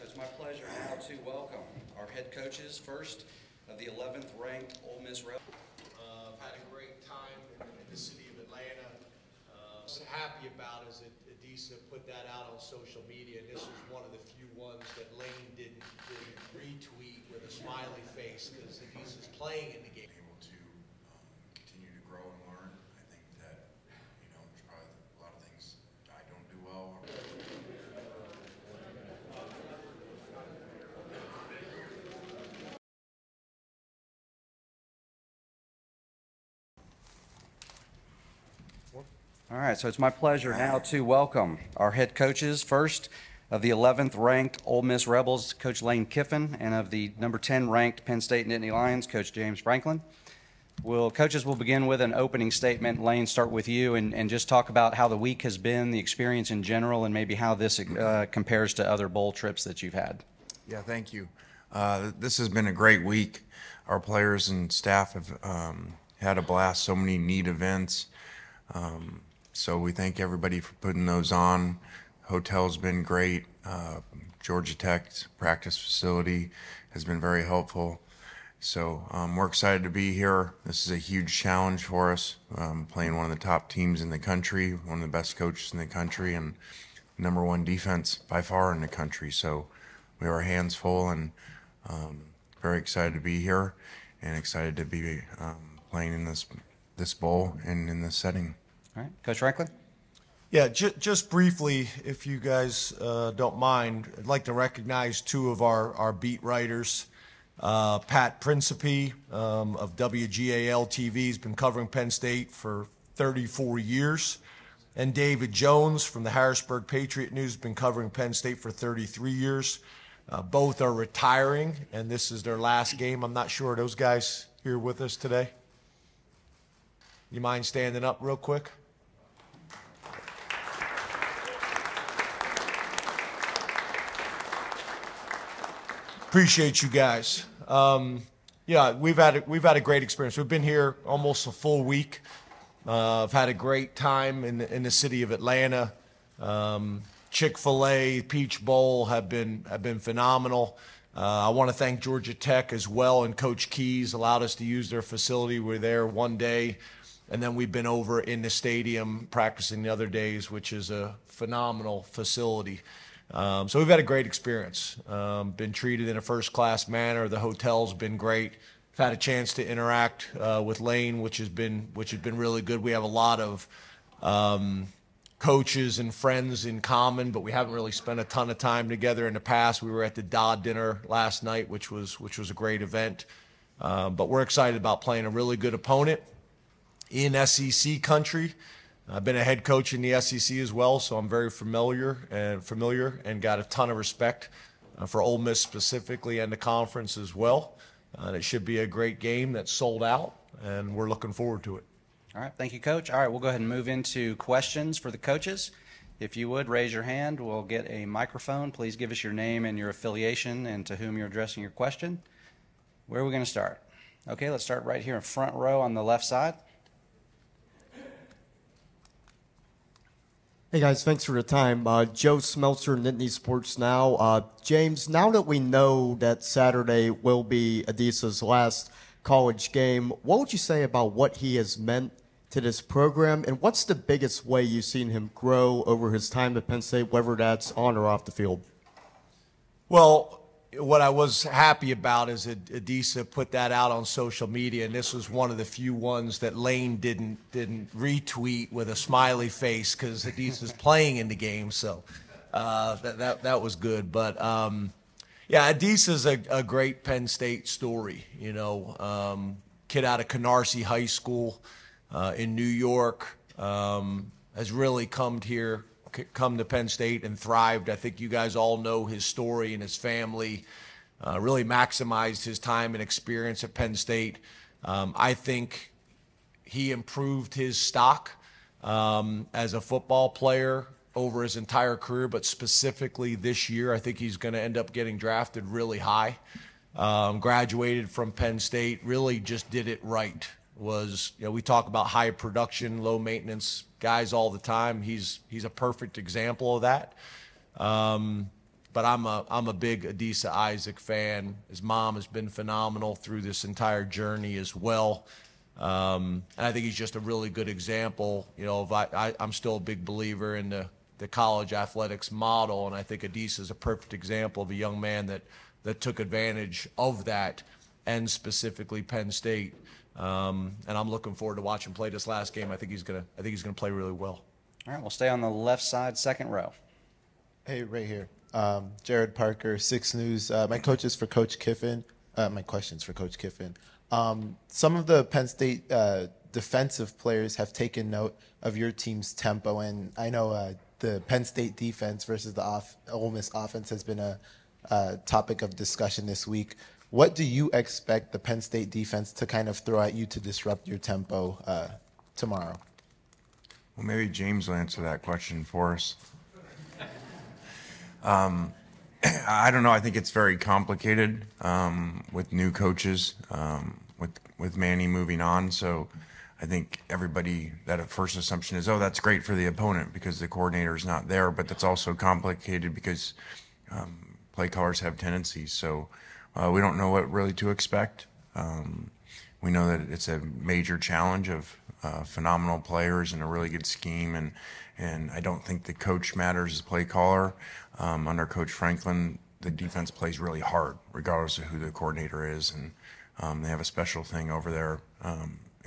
So it's my pleasure now to welcome our head coaches, first of the 11th ranked Ole Miss Rebels. I've had a great time in the city of Atlanta. What I'm happy about is that Adisa put that out on social media, and this was one of the few ones that Lane didn't retweet with a smiley face, because Adisa's playing in the game. Able to continue to grow and learn. I think that, there's probably a lot of things I don't do well. All right, so it's my pleasure now to welcome our head coaches, first of the 11th ranked Ole Miss Rebels, Coach Lane Kiffin, and of the number 10 ranked Penn State Nittany Lions, Coach James Franklin. Coaches will begin with an opening statement. Lane, start with you and just talk about how the week has been, the experience in general, and maybe how this compares to other bowl trips that you've had. Yeah, thank you. This has been a great week. Our players and staff have had a blast, so many neat events. So we thank everybody for putting those on. Hotel's been great. Georgia Tech's practice facility has been very helpful. So we're excited to be here. This is a huge challenge for us, playing one of the top teams in the country, one of the best coaches in the country, and #1 defense by far in the country. So we have our hands full, and very excited to be here and excited to be playing in this bowl and in this setting. All right, Coach Franklin? Yeah, just briefly, if you guys don't mind, I'd like to recognize two of our beat writers. Pat Principe of WGAL TV has been covering Penn State for 34 years. And David Jones from the Harrisburg Patriot News has been covering Penn State for 33 years. Both are retiring, and this is their last game. I'm not sure, are those guys here with us today? You mind standing up real quick? Appreciate you guys. Yeah, we've had a great experience. We've been here almost a full week. I've had a great time in the city of Atlanta. Chick-fil-A, Peach Bowl have been phenomenal. I want to thank Georgia Tech as well, and Coach Keys allowed us to use their facility. We were there one day, and then we've been over in the stadium practicing the other days, which is a phenomenal facility. So we've had a great experience. Been treated in a first-class manner. The hotel's been great. I've had a chance to interact with Lane, which has been really good. We have a lot of coaches and friends in common, but we haven't really spent a ton of time together in the past. We were at the Dodd dinner last night, which was a great event. But we're excited about playing a really good opponent in SEC country. I've been a head coach in the SEC as well, so I'm very familiar and got a ton of respect for Ole Miss specifically and the conference as well. It should be a great game that's sold out, and we're looking forward to it. All right, thank you, Coach. All right, we'll go ahead and move into questions for the coaches. If you would, raise your hand. We'll get a microphone. Please give us your name and your affiliation and to whom you're addressing your question. Where are we going to start? Okay, let's start right here in front row on the left side. Hey guys, thanks for the time. Joe Smeltzer, Nittany Sports Now. James, now that we know that Saturday will be Adisa's last college game, what would you say about what he has meant to this program, and what's the biggest way you've seen him grow over his time at Penn State, whether that's on or off the field? Well, what I was happy about is that Adisa put that out on social media, and this was one of the few ones that Lane didn't retweet with a smiley face, because Adisa's playing in the game, so that was good. But yeah, Adisa's a great Penn State story. Kid out of Canarsie High School in New York, has really come to Penn State and thrived. I think you guys all know his story, and his family really maximized his time and experience at Penn State. I think he improved his stock as a football player over his entire career, but specifically this year, I think he's going to end up getting drafted really high. Graduated from Penn State, really just did it right. We talk about high production, low maintenance guys all the time. He's a perfect example of that. But I'm a big Adisa Isaac fan. His mom has been phenomenal through this entire journey as well. And I think he's just a really good example. You know, I'm still a big believer in the college athletics model, and I think Adisa is a perfect example of a young man that took advantage of that, and specifically Penn State. And I'm looking forward to watching him play this last game. I think he's gonna play really well. All right, we'll stay on the left side, second row. Hey, right here. Jared Parker, 6 News. My coach is for Coach Kiffin. My question's for Coach Kiffin. Some of the Penn State defensive players have taken note of your team's tempo, and I know the Penn State defense versus the Ole Miss offense has been a topic of discussion this week. What do you expect the Penn State defense to kind of throw at you to disrupt your tempo tomorrow? Well, maybe James will answer that question for us. I don't know. I think it's very complicated with new coaches, with Manny moving on. So I think everybody, that first assumption is, oh, that's great for the opponent because the coordinator's not there. But that's also complicated because play callers have tendencies. So we don't know what really to expect. We know that it's a major challenge of phenomenal players and a really good scheme. And I don't think the coach matters as play caller. Under Coach Franklin, the defense plays really hard, regardless of who the coordinator is, and they have a special thing over there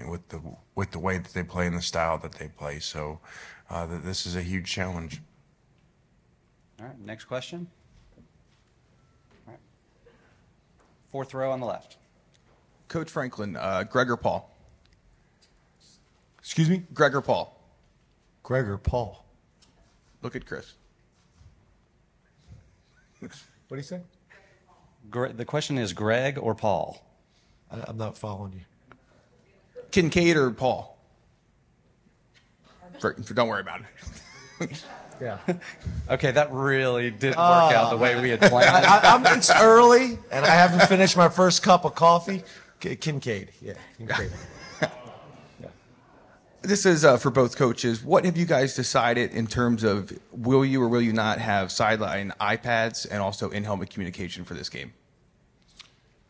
with the way that they play and the style that they play. So this is a huge challenge. All right, next question. All right. Fourth row on the left. Coach Franklin, Greg or Paul? Excuse me? Greg or Paul? Greg or Paul? Look at Chris. What do you say? The question is Greg or Paul? I'm not following you. Kincaid or Paul? Don't worry about it. Yeah. Okay, that really didn't work out the way we had planned. It's early, and I haven't finished my first cup of coffee. Kincaid. Yeah, Kincaid. This is for both coaches. What have you guys decided in terms of will you or will you not have sideline iPads and also in-helmet communication for this game?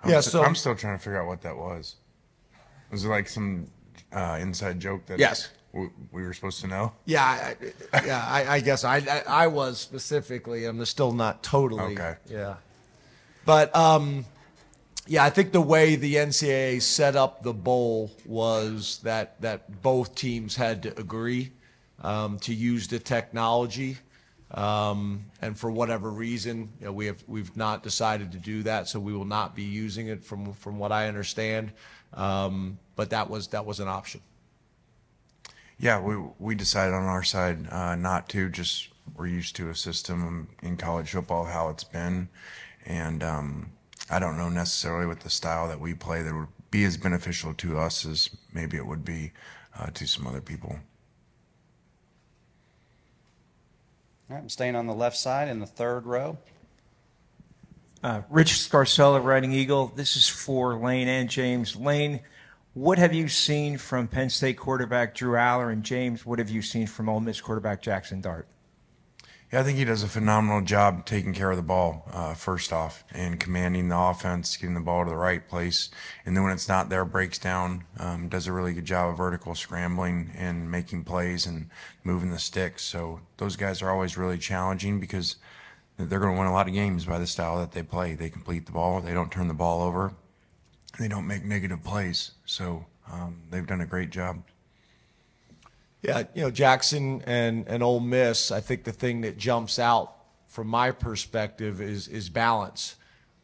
I'm still trying to figure out what that was. Was it like some inside joke that Yes. we were supposed to know? Yeah, I guess I was specifically. I'm still not totally. Okay. Yeah. But yeah, I think the way the NCAA set up the bowl was that both teams had to agree to use the technology, and for whatever reason, you know, we've not decided to do that, so we will not be using it from what I understand. But that was an option. Yeah, we decided on our side not to. Just we're used to a system in college football how it's been, and I don't know necessarily with the style that we play that would be as beneficial to us as maybe it would be to some other people. All right, I'm staying on the left side in the third row. Rich Scarcella, Writing Eagle. This is for Lane and James. Lane, what have you seen from Penn State quarterback Drew Aller? And James, what have you seen from Ole Miss quarterback Jackson Dart? Yeah, I think he does a phenomenal job taking care of the ball, first off, and commanding the offense, getting the ball to the right place. And then when it's not there, breaks down, does a really good job of vertical scrambling and making plays and moving the sticks. So those guys are always really challenging because they're going to win a lot of games by the style that they play. They complete the ball, they don't turn the ball over, and they don't make negative plays. So they've done a great job. Yeah, you know, Jackson and Ole Miss, I think the thing that jumps out from my perspective is balance.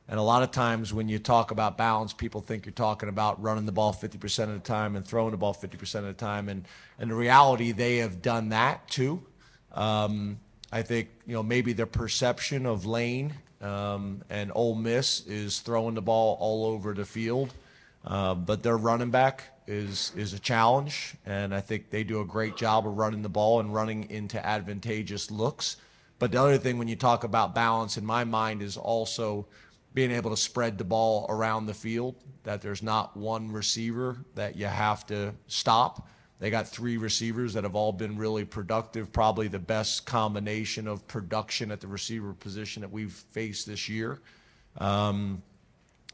And a lot of times when you talk about balance, people think you're talking about running the ball 50% of the time and throwing the ball 50% of the time. And the reality, they have done that too. I think, you know, maybe the perception of Lane and Ole Miss is throwing the ball all over the field. But their running back is a challenge, and I think they do a great job of running the ball and running into advantageous looks. But the other thing when you talk about balance in my mind is also being able to spread the ball around the field, that there's not one receiver that you have to stop, They got 3 receivers that have all been really productive, probably the best combination of production at the receiver position that we've faced this year. And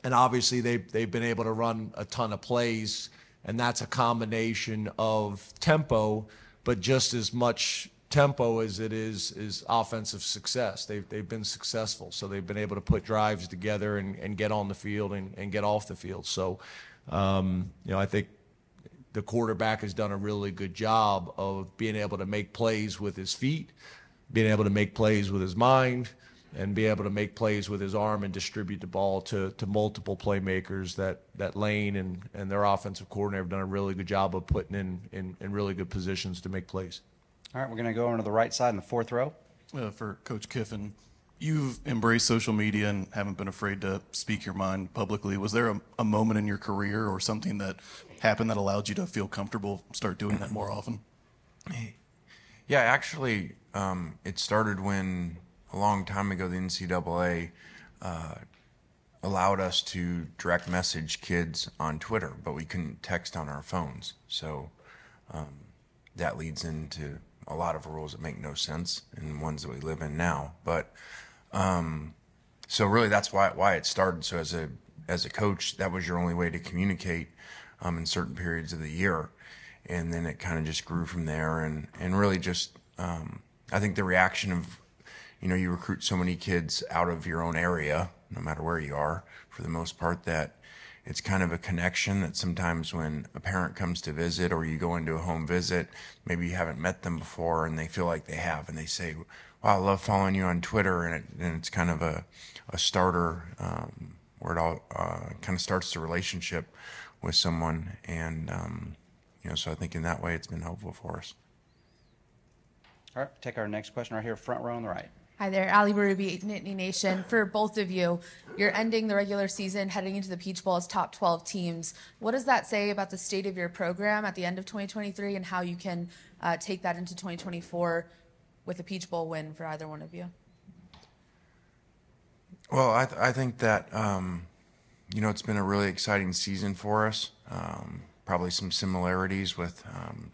obviously they've been able to run a ton of plays, and that's a combination of tempo, but just as much tempo as it is offensive success. They've been successful, so they've been able to put drives together and get on the field and get off the field. So, I think the quarterback has done a really good job of being able to make plays with his feet, being able to make plays with his mind, and be able to make plays with his arm and distribute the ball to multiple playmakers that Lane and their offensive coordinator have done a really good job of putting in really good positions to make plays. All right, we're going to go over to the right side in the 4th row. For Coach Kiffin, you've embraced social media and haven't been afraid to speak your mind publicly. Was there a moment in your career or something that happened that allowed you to feel comfortable start doing that more often? Yeah, actually, it started when a long time ago the NCAA allowed us to direct message kids on Twitter, but we couldn't text on our phones. So that leads into a lot of rules that make no sense and ones that we live in now. But so really that's why it started. So as a coach, that was your only way to communicate in certain periods of the year. And then it kind of just grew from there. And really just, I think the reaction of, you recruit so many kids out of your own area, no matter where you are, for the most part, that it's kind of a connection that sometimes when a parent comes to visit or you go into a home visit, maybe you haven't met them before and they feel like they have, and they say, wow, I love following you on Twitter. And it's kind of a starter where it all kind of starts the relationship with someone. And, so I think in that way it's been helpful for us. All right, take our next question right here, front row on the right. Hi there, Ali Barubi, Nittany Nation. For both of you, you're ending the regular season, heading into the Peach Bowl as top 12 teams. What does that say about the state of your program at the end of 2023 and how you can take that into 2024 with a Peach Bowl win for either one of you? Well, I think that, it's been a really exciting season for us. Probably some similarities with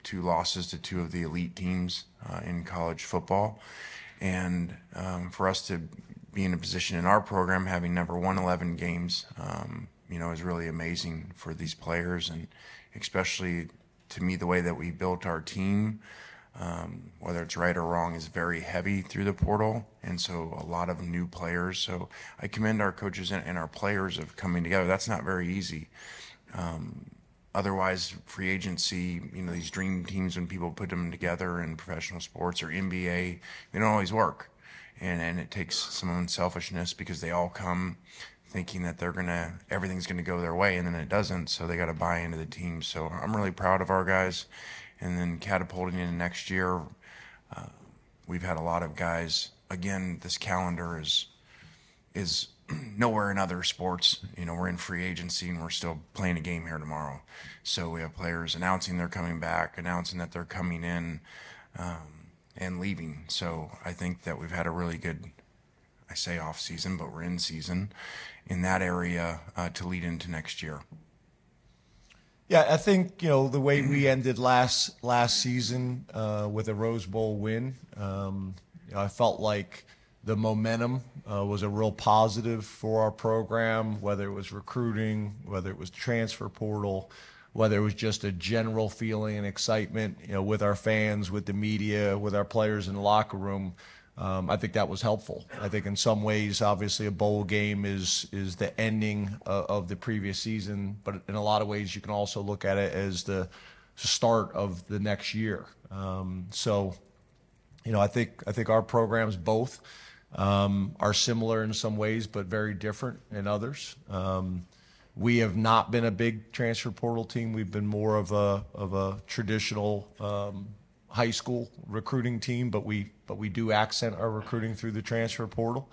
2 losses to 2 of the elite teams in college football. And for us to be in a position in our program, having never won 11 games, is really amazing for these players. And especially to me, the way that we built our team, whether it's right or wrong, is very heavy through the portal. And so a lot of new players. So I commend our coaches and our players of coming together. That's not very easy. Otherwise, free agency, these dream teams, when people put them together in professional sports or NBA, they don't always work. And it takes some unselfishness because they all come thinking that everything's gonna go their way, and then it doesn't, so they gotta buy into the team. So I'm really proud of our guys. And then catapulting into next year, we've had a lot of guys. Again, this calendar is nowhere in other sports. We're in free agency and we're still playing a game here tomorrow. So we have players announcing they're coming back, announcing that they're coming in, and leaving. So I think that we've had a really good, I say off season, but we're in season in that area to lead into next year. Yeah, I think, the way we ended last season with a Rose Bowl win, I felt like the momentum was a real positive for our program, whether it was recruiting, whether it was transfer portal, whether it was just a general feeling and excitement, with our fans, with the media, with our players in the locker room. I think that was helpful. I think in some ways, obviously, a bowl game is the ending of the previous season, but in a lot of ways, you can also look at it as the start of the next year. I think our programs both are similar in some ways, but very different in others. We have not been a big transfer portal team. We've been more of a traditional high school recruiting team, but we do accent our recruiting through the transfer portal.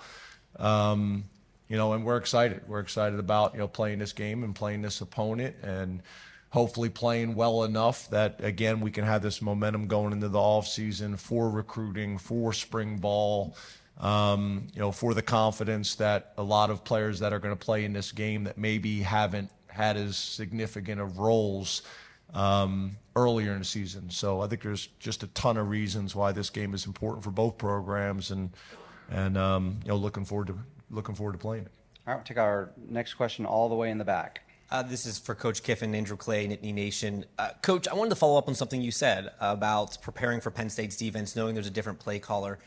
And we're excited. We're excited about playing this game and playing this opponent, and hopefully playing well enough that, again, we can have this momentum going into the offseason for recruiting, for spring ball, for the confidence that a lot of players that are going to play in this game that maybe haven't had as significant of roles earlier in the season. So I think there's just a ton of reasons why this game is important for both programs, and looking forward to playing it. All right, we'll take our next question all the way in the back. This is for Coach Kiffin, Andrew Clay, Nittany Nation. Coach, I wanted to follow up on something you said about preparing for Penn State's defense, knowing there's a different play caller.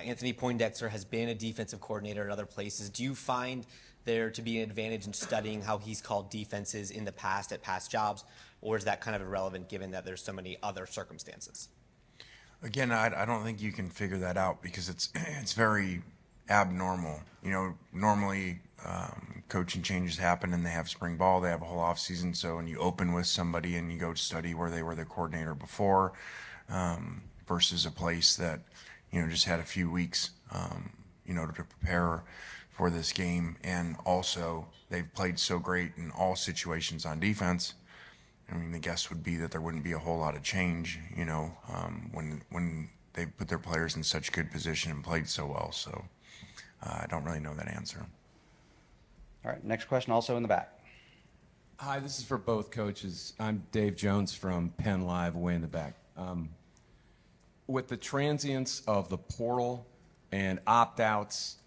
Anthony Poindexter has been a defensive coordinator at other places. Do you find there to be an advantage in studying how he's called defenses in the past at past jobs, or is that kind of irrelevant given that there's so many other circumstances? Again, I don't think you can figure that out because it's very abnormal. Normally coaching changes happen and they have spring ball, they have a whole off season. So when you open with somebody and you go study where they were the coordinator before, versus a place that just had a few weeks to prepare for this game, and also they've played so great in all situations on defense. I mean, the guess would be that there wouldn't be a whole lot of change, when they put their players in such good position and played so well. So I don't really know that answer. All right, next question also in the back. Hi, this is for both coaches. I'm Dave Jones from Penn Live, way in the back. With the transience of the portal and opt-outs,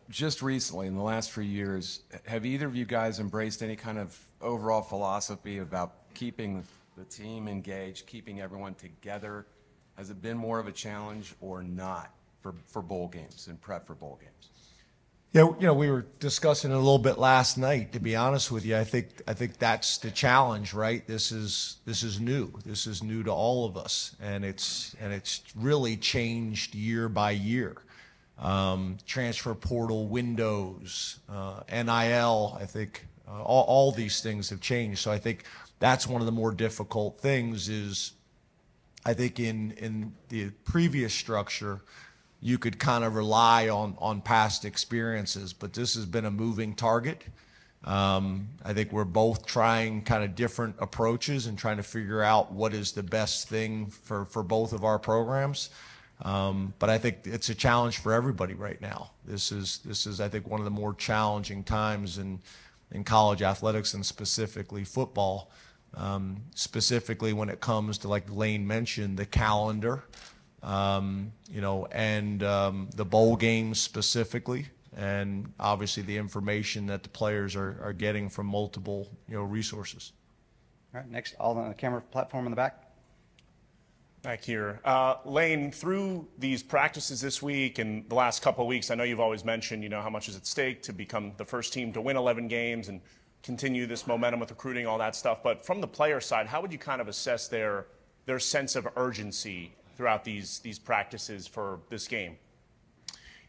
just recently, in the last few years, have either of you guys embraced any kind of overall philosophy about keeping the team engaged, keeping everyone together? Has it been more of a challenge or not for bowl games and prep for bowl games? Yeah, we were discussing it a little bit last night. To be honest with you, I think that's the challenge, right? This is new. This is new to all of us, and it's really changed year by year. Transfer portal windows, NIL. I think all these things have changed. So I think that's one of the more difficult things. Is I think in the previous structure, you could kind of rely on past experiences, but this has been a moving target. I think we're both trying kind of different approaches and trying to figure out what is the best thing for both of our programs. But I think it's a challenge for everybody right now. This is I think one of the more challenging times in college athletics, and specifically football. Specifically when it comes to, like Lane mentioned, the calendar. And the bowl games specifically, and obviously the information that the players are getting from multiple, resources. All right, next, all on the camera platform in the back. Back here. Lane, through these practices this week and the last couple of weeks, I know you've always mentioned, how much is at stake to become the first team to win 11 games and continue this momentum with recruiting, all that stuff. But from the player side, how would you kind of assess their sense of urgency throughout these practices for this game?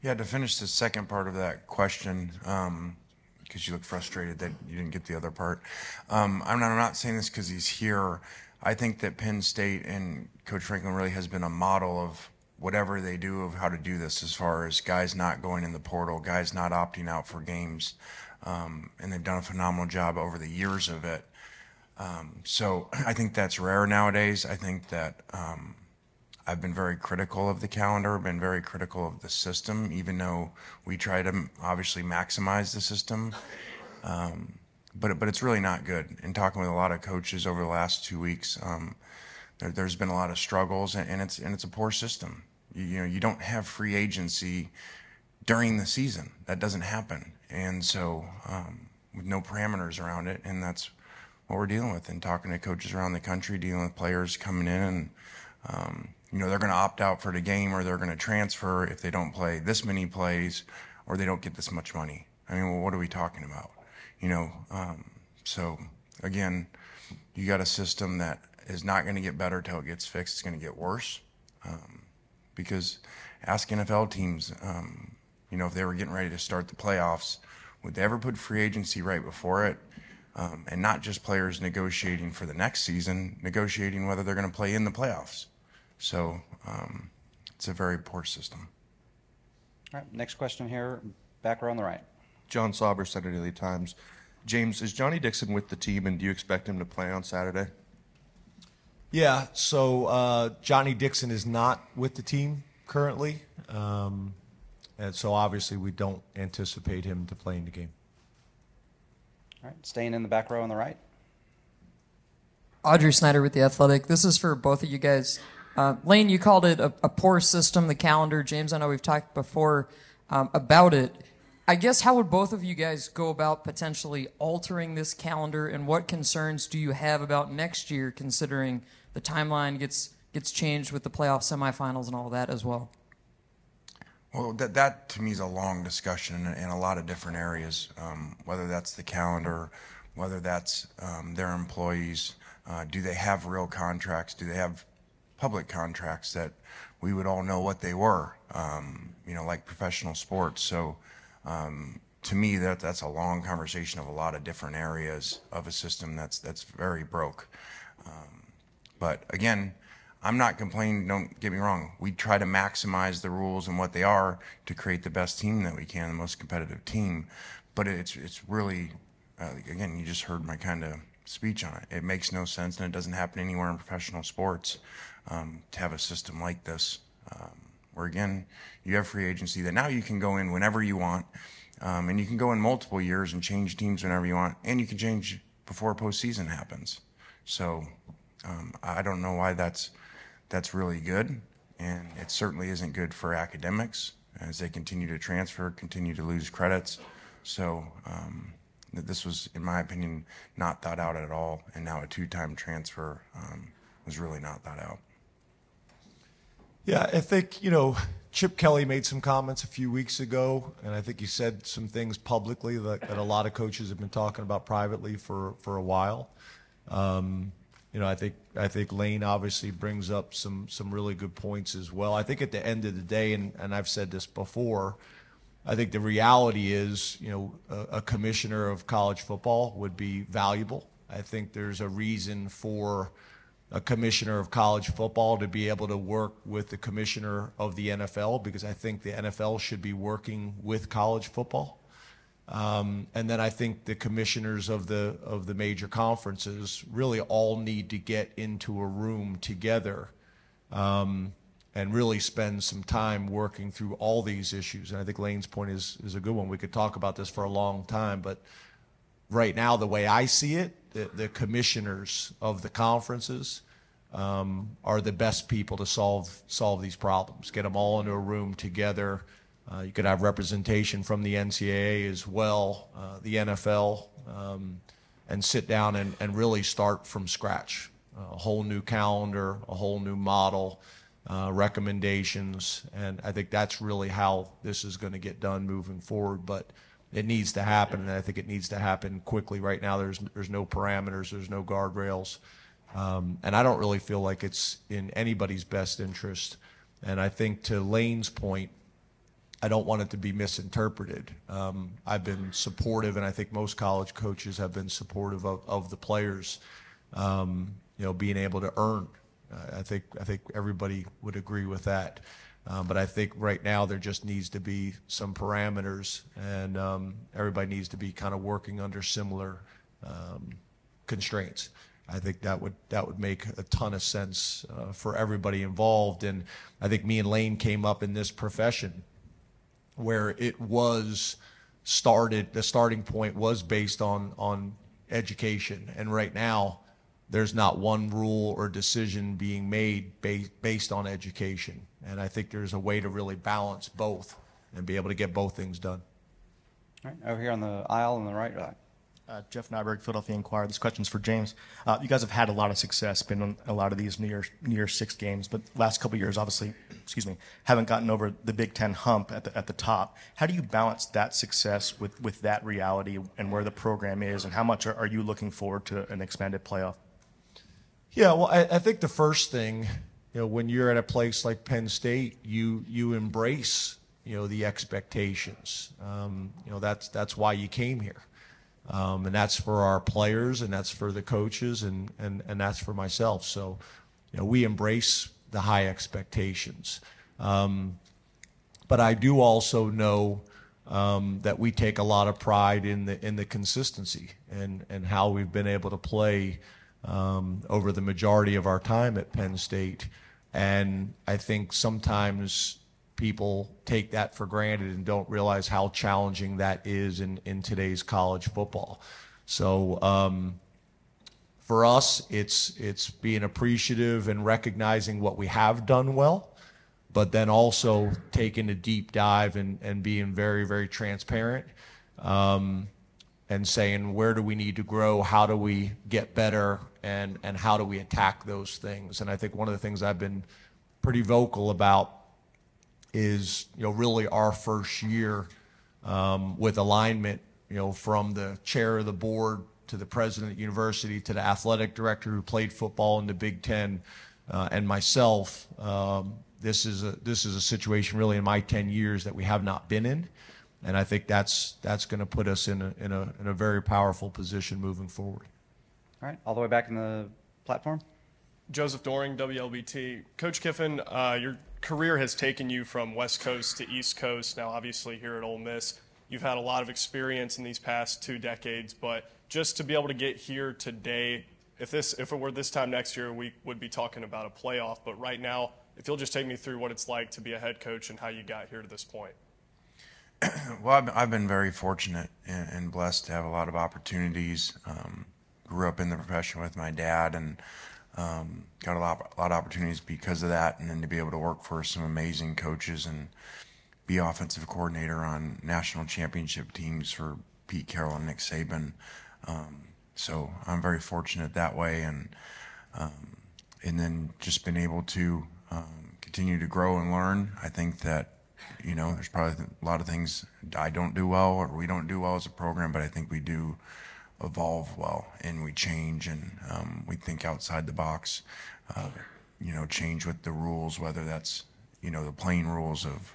Yeah, to finish the second part of that question, because you look frustrated that you didn't get the other part. I'm not saying this because he's here. I think that Penn State and Coach Franklin really has been a model of whatever they do of how to do this, as far as guys not going in the portal, guys not opting out for games. And they've done a phenomenal job over the years of it. So I think that's rare nowadays. I think that I've been very critical of the calendar, been very critical of the system, even though we try to obviously maximize the system. But it's really not good. In talking with a lot of coaches over the last 2 weeks, there's been a lot of struggles, and it's a poor system. You don't have free agency during the season. That doesn't happen, and so with no parameters around it, and that's what we're dealing with. And talking to coaches around the country, dealing with players coming in, and they're going to opt out for the game, or they're going to transfer if they don't play this many plays, or they don't get this much money. I mean, well, what are we talking about? So again, you got a system that is not going to get better till it gets fixed. It's going to get worse, because ask NFL teams, if they were getting ready to start the playoffs, would they ever put free agency right before it? And not just players negotiating for the next season, negotiating whether they're going to play in the playoffs. So it's a very poor system. All right, next question here, back row on the right. John Sauber, Center Daily Times. James, is Johnny Dixon with the team, and do you expect him to play on Saturday? Yeah, so Johnny Dixon is not with the team currently, and so obviously we don't anticipate him to play in the game. All right, staying in the back row on the right. Audrey Snyder with The Athletic. This is for both of you guys. Lane, you called it a poor system, the calendar. James, I know we've talked before about it. I guess how would both of you guys go about potentially altering this calendar, and what concerns do you have about next year, considering the timeline gets changed with the playoff semifinals and all that as well? Well, that to me is a long discussion in a lot of different areas, whether that's the calendar, whether that's their employees. Do they have real contracts? Do they have public contracts that we would all know what they were, like professional sports? So to me, that's a long conversation of a lot of different areas of a system that's very broke. But again, I'm not complaining, don't get me wrong. We try to maximize the rules and what they are to create the best team that we can, the most competitive team. But it's really, again, you just heard my kind of speech on it. It makes no sense, and it doesn't happen anywhere in professional sports to have a system like this, where, again, you have free agency that now you can go in whenever you want, and you can go in multiple years and change teams whenever you want, and you can change before postseason happens. So I don't know why that's really good, and it certainly isn't good for academics as they continue to transfer, continue to lose credits. So this was, in my opinion, not thought out at all, and now a two-time transfer was really not thought out. Yeah, I think, Chip Kelly made some comments a few weeks ago, and I think he said some things publicly that a lot of coaches have been talking about privately for a while. I think Lane obviously brings up some really good points as well. I think at the end of the day, and I've said this before, I think the reality is, a commissioner of college football would be valuable. I think there's a reason for a commissioner of college football to be able to work with the commissioner of the NFL, because I think the NFL should be working with college football. And then I think the commissioners of the major conferences really all need to get into a room together and really spend some time working through all these issues. And I think Lane's point is a good one. We could talk about this for a long time, but right now, the way I see it, the commissioners of the conferences are the best people to solve these problems. Get them all into a room together. You could have representation from the NCAA as well, the NFL, and sit down and really start from scratch. A whole new calendar, a whole new model, recommendations, and I think that's really how this is going to get done moving forward. But it needs to happen, and I think it needs to happen quickly. Right now, there's no parameters, there's no guardrails, and I don't really feel like it's in anybody's best interest. And I think, to Lane's point, I don't want it to be misinterpreted. I've been supportive, and I think most college coaches have been supportive of the players, being able to earn. I think everybody would agree with that. But I think right now there just needs to be some parameters, and everybody needs to be kind of working under similar constraints. I think that would make a ton of sense for everybody involved. And I think me and Lane came up in this profession where it was started, the starting point was based on education. And right now, there's not one rule or decision being made based on education. And I think there's a way to really balance both and be able to get both things done. All right, over here on the aisle on the right side. Jeff Nyberg, Philadelphia Inquirer. This question's for James. You guys have had a lot of success, been on a lot of these New Year's Six games, but last couple of years, obviously, haven't gotten over the Big Ten hump at the top. How do you balance that success with that reality and where the program is, and how much are you looking forward to an expanded playoff? Yeah, well, I think the first thing, when you're at a place like Penn State, you embrace, the expectations. That's why you came here. And that's for our players, and that's for the coaches, and that's for myself. So, we embrace the high expectations. But I do also know that we take a lot of pride in the consistency and how we've been able to play over the majority of our time at Penn State. And I think sometimes people take that for granted and don't realize how challenging that is in today's college football. So For us, it's being appreciative and recognizing what we have done well, but then also taking a deep dive and being very, very transparent, and saying, where do we need to grow? How do we get better? And how do we attack those things? And I think one of the things I've been pretty vocal about is, really our first year with alignment, from the chair of the board to the president of the university to the athletic director who played football in the Big Ten, and myself. This is a situation really in my 10 years that we have not been in, and I think that's going to put us in a very powerful position moving forward. All right, all the way back in the platform. Joseph Doring, WLBT. Coach Kiffin, your career has taken you from West Coast to East Coast. Now, obviously, here at Ole Miss, you've had a lot of experience in these past 2 decades, but just to be able to get here today, if it were this time next year, we would be talking about a playoff. But right now, if you'll just take me through what it's like to be a head coach and how you got here to this point. Well, I've been very fortunate and blessed to have a lot of opportunities. Grew up in the profession with my dad, and got a lot of opportunities because of that, and then to be able to work for some amazing coaches and be offensive coordinator on national championship teams for Pete Carroll and Nick Saban. So I'm very fortunate that way, and then just been able to continue to grow and learn. I think that, there's probably a lot of things I don't do well or we don't do well as a program, but I think we do evolve well, and we change, and we think outside the box, change with the rules, whether that's, the plain rules of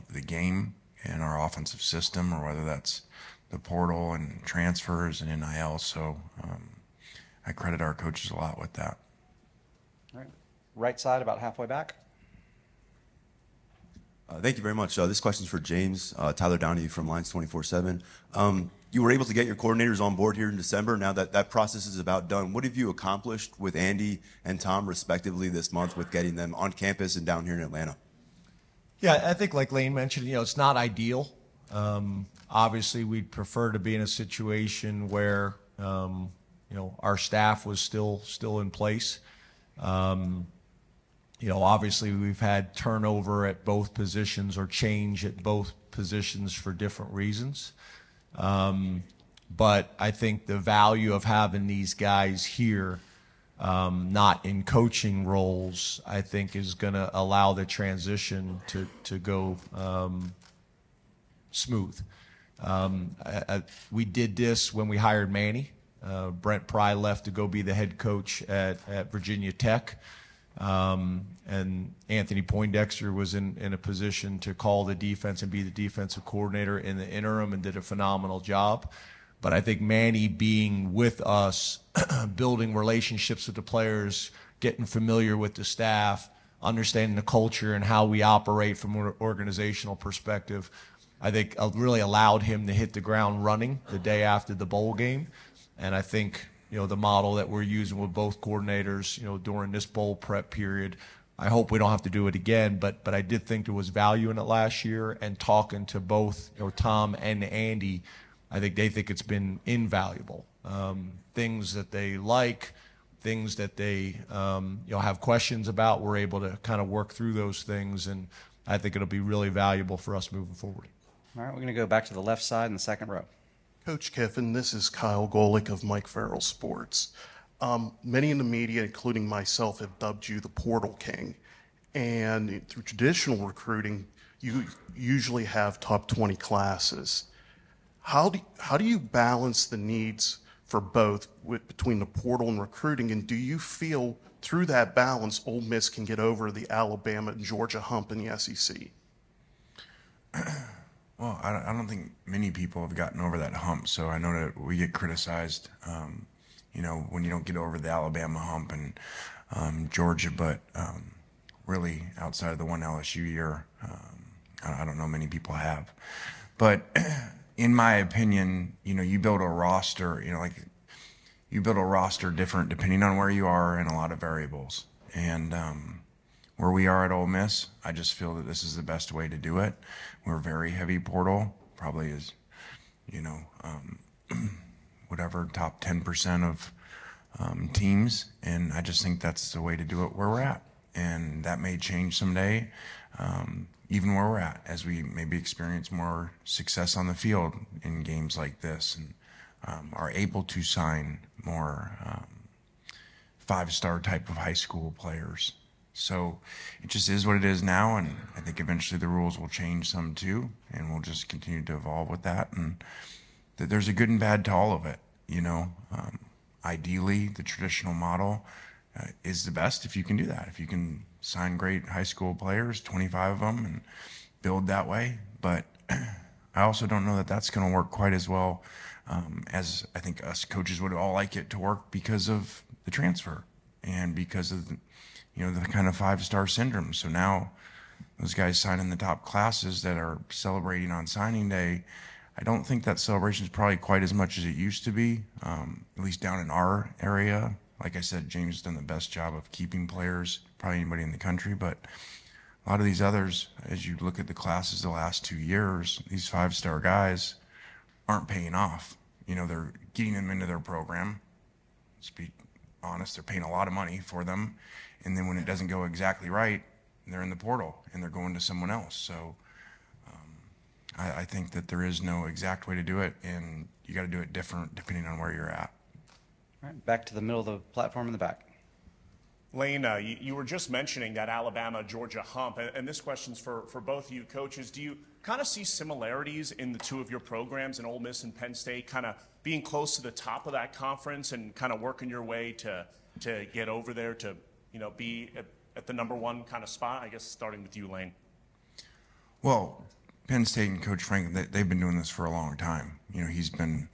the game and our offensive system, or whether that's the portal and transfers and NIL. So I credit our coaches a lot with that. All right. Right side, about halfway back. Thank you very much. This question is for James. Tyler Downey from Lines 24/7. You were able to get your coordinators on board here in December. Now that process is about done, what have you accomplished with Andy and Tom, respectively, this month with getting them on campus and down here in Atlanta? Yeah, I think like Lane mentioned, it's not ideal. Obviously, we'd prefer to be in a situation where, our staff was still in place. Obviously we've had turnover at both positions or change at both positions for different reasons. But I think the value of having these guys here, not in coaching roles, I think is going to allow the transition to go smooth. We did this when we hired Manny. Brent Pry left to go be the head coach at Virginia Tech. And Anthony Poindexter was in a position to call the defense and be the defensive coordinator in the interim, and did a phenomenal job. But I think Manny being with us, building relationships with the players, getting familiar with the staff, understanding the culture and how we operate from an organizational perspective, I think really allowed him to hit the ground running the day after the bowl game. And I think, the model that we're using with both coordinators, during this bowl prep period, I hope we don't have to do it again, but I did think there was value in it last year. And talking to both, Tom and Andy, I think they think it's been invaluable. Things that they like, things that they have questions about, we're able to kind of work through those things, and I think it'll be really valuable for us moving forward. All right, we're going to go back to the left side in the second row. Coach Kiffin, this is Kyle Golick of Mike Farrell Sports. Many in the media, including myself, have dubbed you the Portal King. And through traditional recruiting, you usually have top 20 classes. How do you balance the needs for both between the portal and recruiting? And do you feel through that balance, Ole Miss can get over the Alabama and Georgia hump in the SEC? Well, I don't think many people have gotten over that hump. So I know that we get criticized, when you don't get over the Alabama hump and Georgia, but really outside of the one LSU year, I don't know many people have. But in my opinion, you build a roster, you build a roster different depending on where you are and a lot of variables. And where we are at Ole Miss, I just feel that this is the best way to do it. We're very heavy portal, probably is, whatever, top 10% teams, and I just think that's the way to do it where we're at. And that may change someday, even where we're at, as we maybe experience more success on the field in games like this, and are able to sign more five-star type of high school players. So it just is what it is now, and I think eventually the rules will change some too, and we'll just continue to evolve with that. And there's a good and bad to all of it, you know. Ideally, the traditional model is the best if you can do that. If you can sign great high school players, 25 of them, and build that way. But I also don't know that that's going to work quite as well as I think us coaches would all like it to work, because of the transfer and because of the kind of five-star syndrome. So now those guys sign in the top classes that are celebrating on signing day. I don't think that celebration is probably quite as much as it used to be, at least down in our area. Like I said, James has done the best job of keeping players, probably anybody in the country, but a lot of these others, as you look at the classes the last 2 years, these five-star guys aren't paying off. You know, they're getting them into their program. Let's be honest, they're paying a lot of money for them. And then when it doesn't go exactly right, they're in the portal and they're going to someone else. So I think that there is no exact way to do it, and you got to do it different depending on where you're at. All right, back to the middle of the platform in the back. Lane, you were just mentioning that Alabama-Georgia hump, and this question's for both of you coaches. Do you kind of see similarities in the two of your programs, in Ole Miss and Penn State, kind of being close to the top of that conference and kind of working your way to get over there to, you know, be at the number one kind of spot? I guess starting with you, Lane. Well, Penn State and Coach Franklin, they've been doing this for a long time. You know, he's been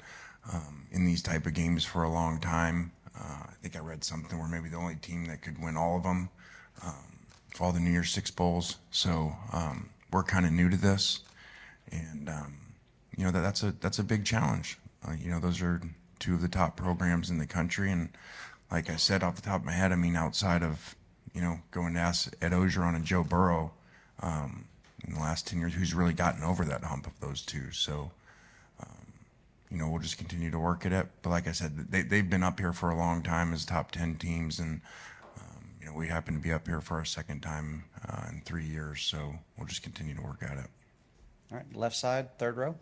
in these type of games for a long time. I think I read something where maybe the only team that could win all of them for all the New Year's Six Bowls. So we're kind of new to this, and you know, that's a big challenge. You know, those are two of the top programs in the country, and like I said off the top of my head, I mean, outside of, you know, going to ask Ed Ogeron and Joe Burrow in the last 10 years, who's really gotten over that hump of those two. So, you know, we'll just continue to work at it. But like I said, they've been up here for a long time as top 10 teams, and you know, we happen to be up here for our second time in 3 years. So we'll just continue to work at it. All right, left side, third row.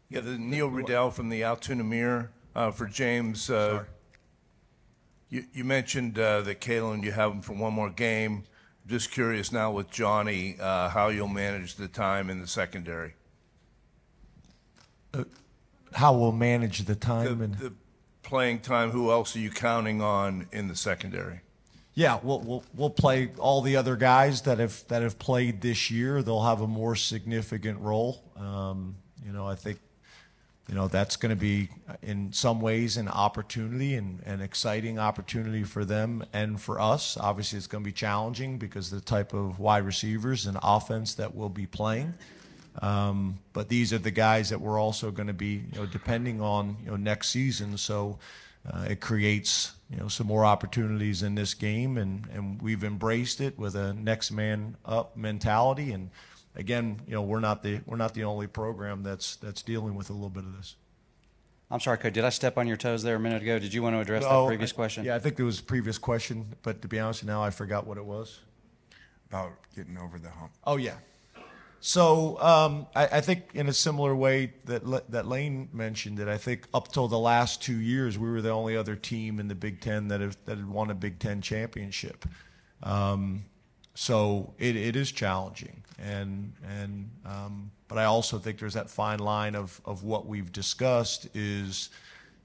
Yeah, the Neil Riddell from the Altoona Mirror for James. You mentioned that Kalen, you have him for one more game. Just curious now with Johnny, how you'll manage the time in the secondary. How we'll manage the time the playing time. Who else are you counting on in the secondary? Yeah, we'll play all the other guys that have played this year. They'll have a more significant role. You know, I think, you know, that's going to be in some ways an opportunity and an exciting opportunity for them and for us. Obviously, it's going to be challenging because of the type of wide receivers and offense that we'll be playing. But these are the guys that we're also going to be, you know, depending on, you know, next season. So it creates, you know, some more opportunities in this game, and we've embraced it with a next man up mentality. And again, you know, we're not the only program that's dealing with a little bit of this. I'm sorry, Coach. Did I step on your toes there a minute ago? Did you want to address that previous question? Yeah, I think there was a previous question, but to be honest, now I forgot what it was. About getting over the hump. Oh yeah. So I think in a similar way that Lane mentioned it, I think up till the last 2 years, we were the only other team in the Big Ten that had won a Big Ten championship. So it is challenging, but I also think there's that fine line of what we've discussed is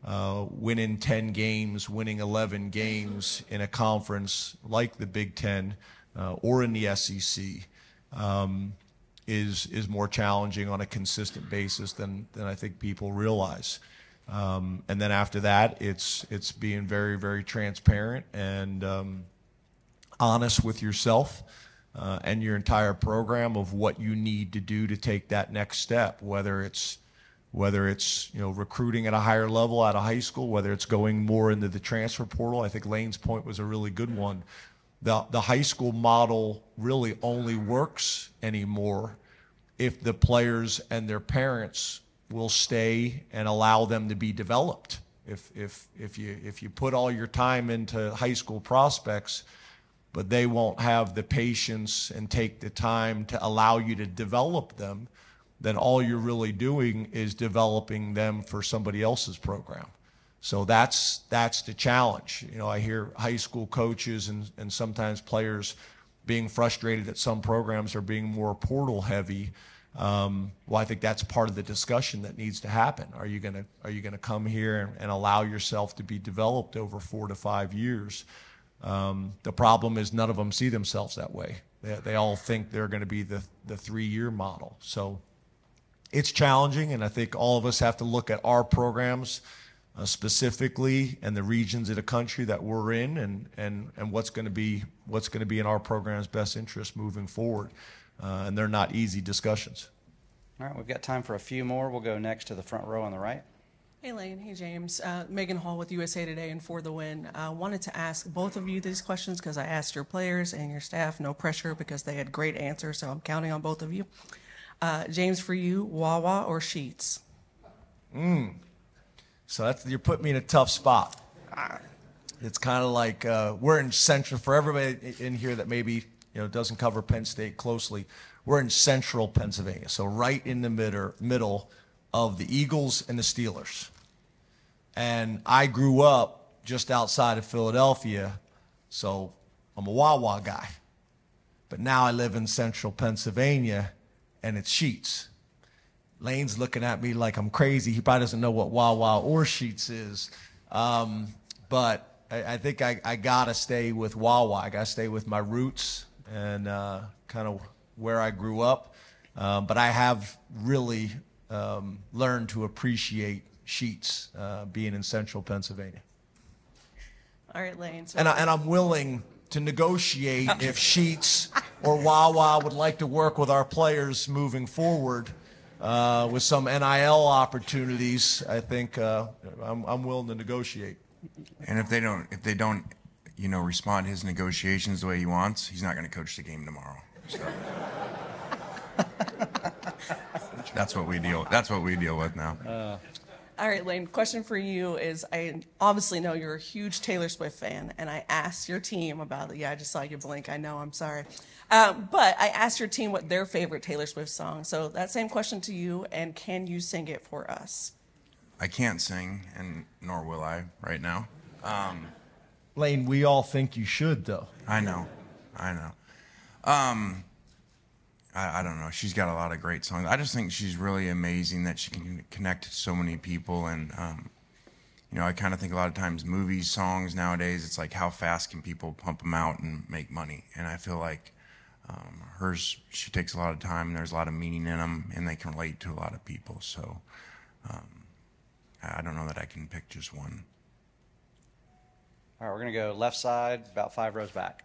winning 10 games, winning 11 games in a conference like the Big Ten or in the SEC. Is more challenging on a consistent basis than I think people realize. And then after that, it's being very, very transparent and honest with yourself and your entire program of what you need to do to take that next step, whether it's you know, recruiting at a higher level out of high school, whether it's going more into the transfer portal. I think Lane's point was a really good one. The high school model really only works anymore if the players and their parents will stay and allow them to be developed. If you put all your time into high school prospects, but they won't have the patience and take the time to allow you to develop them, then all you're really doing is developing them for somebody else's program. So that's the challenge. You know, I hear high school coaches and sometimes players being frustrated that some programs are being more portal heavy. Well, I think that's part of the discussion that needs to happen. Are you gonna come here and allow yourself to be developed over 4 to 5 years? The problem is none of them see themselves that way. They all think they're going to be the 3-year model. So it's challenging, and I think all of us have to look at our programs specifically and the regions of the country that we're in, and what's going to be in our program's best interest moving forward. And they're not easy discussions. All right, we've got time for a few more. We'll go next to the front row on the right. Hey, Lane. Hey, James. Megan Hall with USA Today and For the Win. Wanted to ask both of you these questions because I asked your players and your staff, no pressure, because they had great answers, so I'm counting on both of you. James, for you, Wawa or Sheets? So you're putting me in a tough spot. It's kind of like we're in Central, for everybody in here that maybe doesn't cover Penn State closely, we're in Central Pennsylvania, so right in the middle of the Eagles and the Steelers. And I grew up just outside of Philadelphia, so I'm a Wawa guy. But now I live in Central Pennsylvania, and it's Sheets. Lane's looking at me like I'm crazy. He probably doesn't know what Wawa or Sheets is. But I think I got to stay with Wawa. I got to stay with my roots and kind of where I grew up. But I have really learned to appreciate Sheets being in Central Pennsylvania. All right, Lane. So And I'm willing to negotiate if Sheets or Wawa would like to work with our players moving forward with some NIL opportunities. I think I'm willing to negotiate. And if they don't, respond to his negotiations the way he wants, he's not going to coach the game tomorrow. So. That's what we deal with now. All right, Lane, question for you is, I obviously know you're a huge Taylor Swift fan, and I asked your team about it. Yeah, I just saw you blink. I know, I'm sorry. But I asked your team what their favorite Taylor Swift song. So that same question to you, and can you sing it for us? I can't sing, and nor will I right now. Lane, we all think you should, though. I know. I don't know. She's got a lot of great songs. I just think she's really amazing that she can connect to so many people. And, I kind of think a lot of times movies, songs nowadays, it's like how fast can people pump them out and make money. And I feel like hers, she takes a lot of time, and there's a lot of meaning in them, and they can relate to a lot of people. So I don't know that I can pick just one. All right, we're going to go left side, about 5 rows back.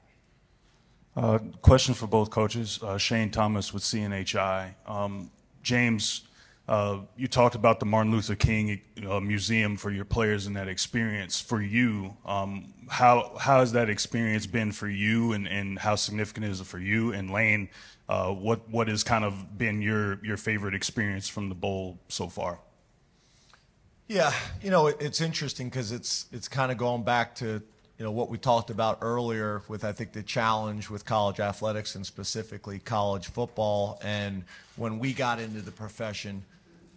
Question for both coaches. Shane Thomas with CNHI. James, you talked about the Martin Luther King Museum for your players and that experience. For you, how has that experience been for you, and how significant is it for you? And Lane, what has kind of been your favorite experience from the bowl so far? Yeah, it's interesting because it's kind of going back to what we talked about earlier with, I think, the challenge with college athletics and specifically college football. And when we got into the profession,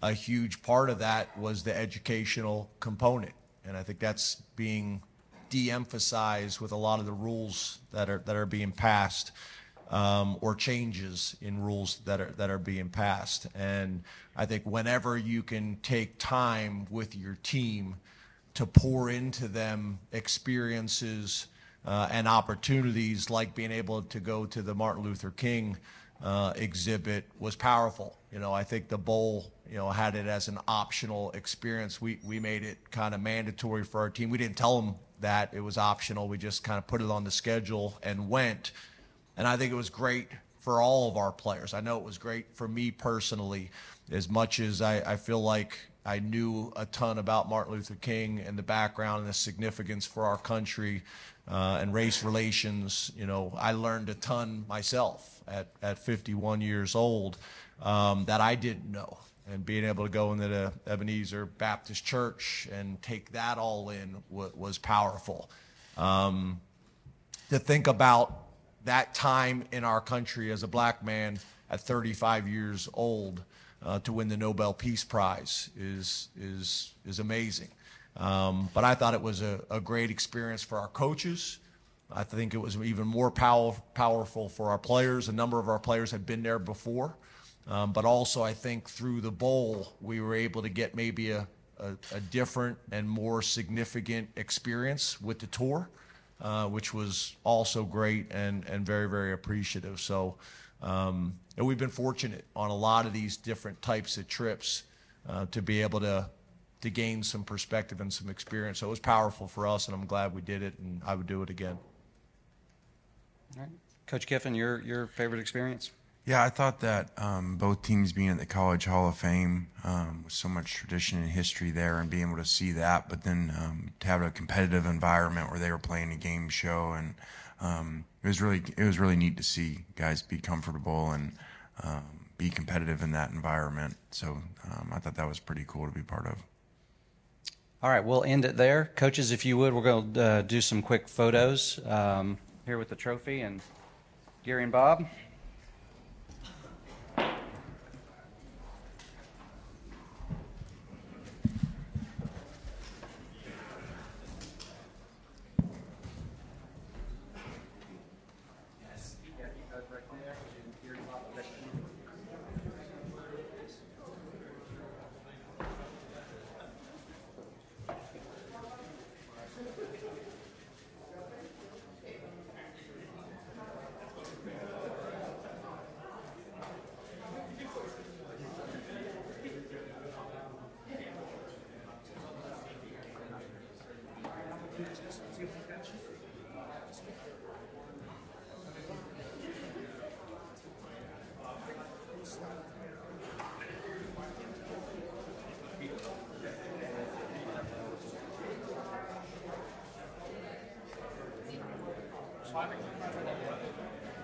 a huge part of that was the educational component. And I think that's being de-emphasized with a lot of the rules that are being passed, or changes in rules that are being passed. And I think whenever you can take time with your team to pour into them experiences and opportunities, like being able to go to the Martin Luther King exhibit, was powerful. I think the bowl, had it as an optional experience. We made it kind of mandatory for our team. We didn't tell them that it was optional. We just kind of put it on the schedule and went. And I think it was great for all of our players. I know it was great for me personally, as much as I feel like I knew a ton about Martin Luther King and the background and the significance for our country and race relations. I learned a ton myself at 51 years old that I didn't know. and being able to go into the Ebenezer Baptist Church and take that all in was powerful. To think about that time in our country as a black man at 35 years old to win the Nobel Peace Prize is amazing. But I thought it was a great experience for our coaches. I think it was even more powerful for our players. A number of our players had been there before. But also I think through the bowl, we were able to get maybe a different and more significant experience with the tour, which was also great and very, very appreciative. So and we've been fortunate on a lot of these different types of trips to be able to gain some perspective and some experience. So it was powerful for us, and I'm glad we did it, and I would do it again. All right. Coach Kiffin, your favorite experience? Yeah, I thought that both teams being at the College Hall of Fame with so much tradition and history there, and being able to see that, but then to have a competitive environment where they were playing a game show, and it was really neat to see guys be comfortable and be competitive in that environment. So I thought that was pretty cool to be part of. All right, we'll end it there. Coaches, if you would, we're going to do some quick photos here with the trophy, and Gary and Bob.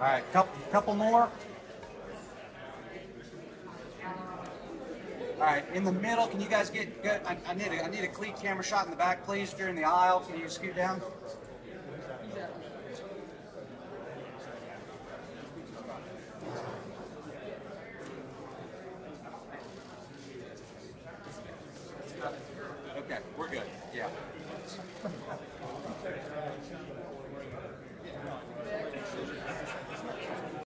All right, couple more. All right, in the middle, can you guys get good? I need a cleat camera shot in the back, please. If you're in the aisle, can you scoot down? Okay, we're good. Yeah.